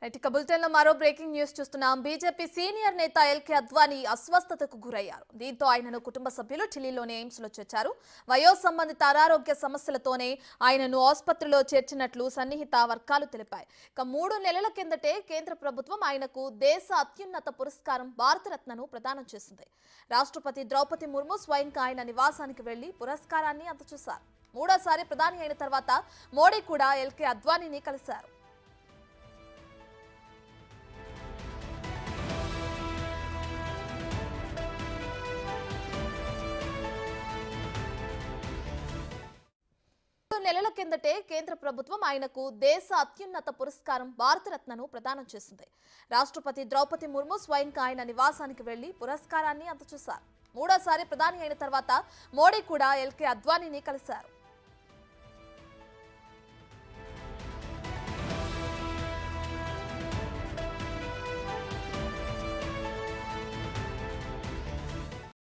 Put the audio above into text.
ఇక బులెటిన్ లో మరో బ్రేకింగ్ న్యూస్ చూస్తున్నాం. బీజేపీ సీనియర్ నేత ఎల్కే అద్వానీ అస్వస్థతకు గురయ్యారు. దీంతో ఆయనను కుటుంబ సభ్యులు ఢిల్లీలోని ఎయిమ్స్ లో చేర్చారు. వయో సంబంధిత అనారోగ్య సమస్యలతోనే ఆయనను ఆసుపత్రిలో చేర్చినట్లు సన్నిహిత వర్గాలు తెలిపాయి. ఇక 3 నెలల కిందటే కేంద్ర ప్రభుత్వం ఆయనకు దేశ అత్యున్నత పురస్కారం భారతరత్నను ప్రదానం చేసింది. రాష్ట్రపతి ద్రౌపది ముర్ము స్వయంగా ఆయన నివాసానికి వెళ్లి పురస్కారాన్ని అందజేశారు. మూడోసారి ప్రధాని అయిన తర్వాత మోడీ కూడా ఎల్కే అద్వానీని కలిశారు. నెలల కిందటే కేంద్ర ప్రభుత్వం ఆయనకు దేశ అత్యున్నత పురస్కారం భారతరత్నను ప్రదానం చేసింది. రాష్ట్రపతి ద్రౌపది ముర్ము స్వయంగా ఆయన నివాసానికి వెళ్లి పురస్కారాన్ని అందజేశారు. మూడోసారి ప్రధాని అయిన తర్వాత మోడీ కూడా ఎల్కే అద్వానీని కలిశారు.